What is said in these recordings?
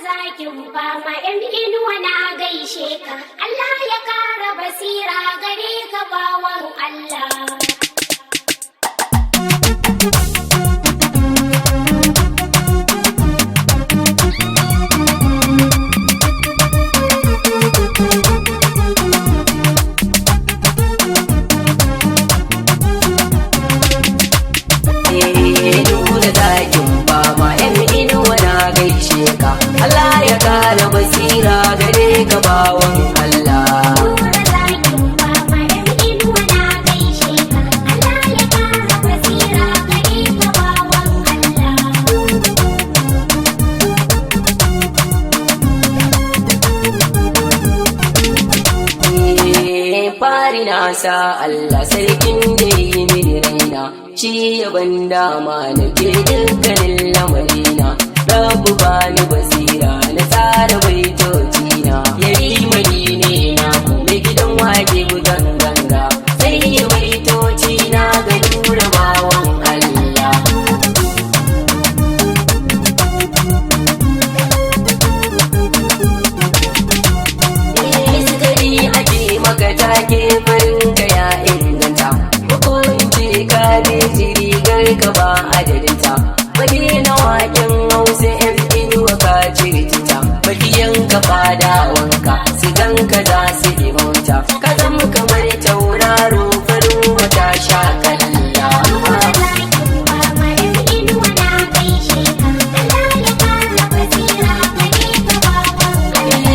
zakin fama yan inuwa na gaishe ka. Allah ya kara basira gare ka bawan Allah. Allah ya kara basira gare ka bawan Allah. Nura zakin fama yan inuwa na gaishe ka. Allah ya kara basira gare ka bawan Allah. Fari na sa Allah sarkin da yi mini raina, shi ya ban dama na ke dukkanin lamarina. Rabu bani basira na tsara baitocina, yari mai ne na mai gidan wake bugan ganga, sai ya baitocina ga nura bawan Allah. Iskari ake maka take farin ka ya inganta, ko in ce ka ne rigar ka ba adadinta. Baki na waken hausa yan inuwa ka cirita, baki yanka fadawanka su ganka za su yi mota, ka zama kamar tauraro farin wata sha kalla. Nura zakin fama yan inuwa na gaishe ka. Allah ya kara basira gare ka bawan Allah.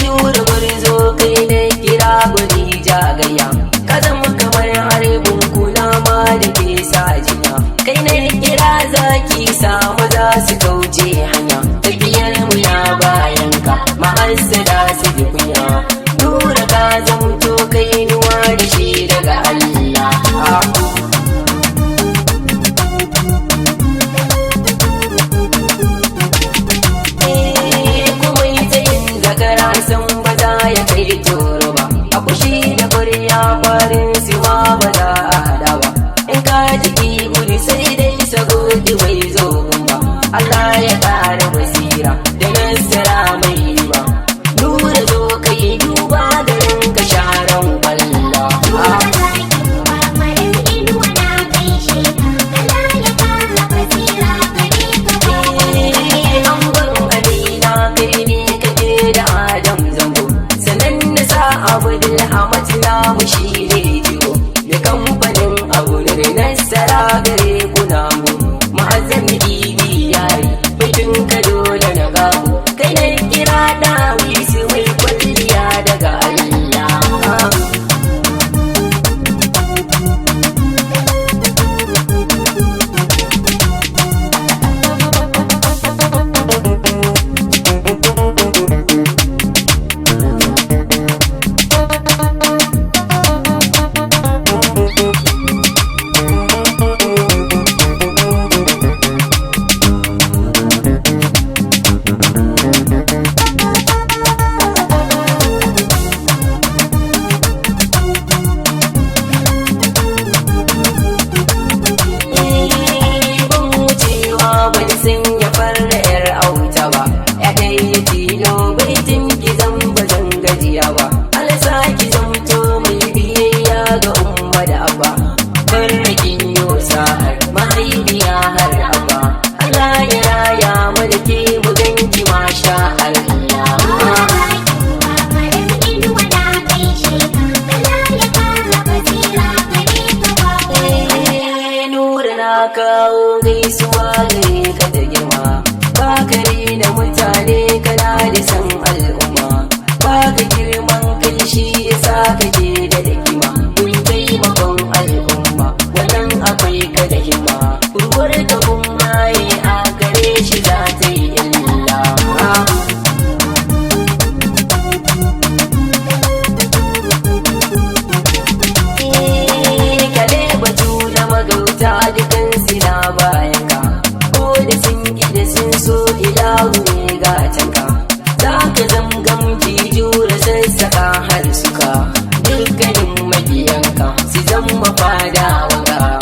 Nura gwarzo kai na kira gwani jagaya, ka zama kamar harbin kula ma da ke sa jinya, kai na kira zaki samu za su kauce hanya, tafiyar mu na bayan ka ma'asada su ji kunya. Nura ka zamto kai nuwa da shi daga Allah. Kuma yi tsayin zakara san ba za ya kai toro ba, a kushi da kwarya farin siwa ba za a hada ba, in ka jiki guri sai dai sagodi bai zo ba. Allah ya ƙara basira da nasara mai riba, nura zo kai duba garin ka sharan kwalla. Nura zakin fama yan inuwa na gaishe ka. Allah ya kara basira gare ka bawan Allah. An gwarin adina kai ne kake da Adam zango, sanan na sa Abdul Hamad namu shi ne jigo, da kamfanin abu da nasara gare ku namu. Ma'azami ibi yari mutum ka dole na gamu, kai na kira dawi su mai kwalliya daga Allah. Ban wucewa ban san ya farra yar auta ba, ya dai ya tilo bai ki zan ba zan gajiya ba. Alsa ki zamto mai biyayya ga umma da abba, farrakin yo sa'ar mahaifiya har abba. Allah ya raya mulki mu ganki masha Allah. Nura zakin fama yan inuwa na gaishe ka. Allah ya kara basira gare ka bawan Allah. Nura na kawo gaisuwa gare ka da girma, ba kare da mutane kana da san al'umma, ba ka girman kai shi yasa kake da hikima, kun taimakon al'umma wannan akwai ka da himma, ruwar da kun maye a gare shi za ta yi illa. Kale batu na magauta dukan sina bayan ka, ko da sun ki da sun so ilahu ne gatanka, za ka zamgam jura sassaka har suka, dukkanin magiyanka su zama fadawa.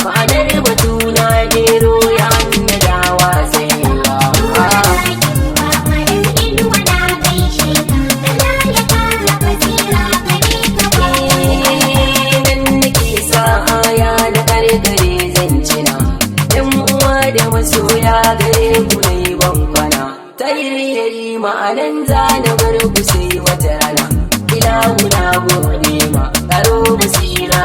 Ma'anar batu na gero ya nuna dawa sai Nura zakin fama yan inuwa masoya gare ku ne ban kwana ta yi ma'anan zana bar ku sai wata rana ilahu na gode ma tsaro basira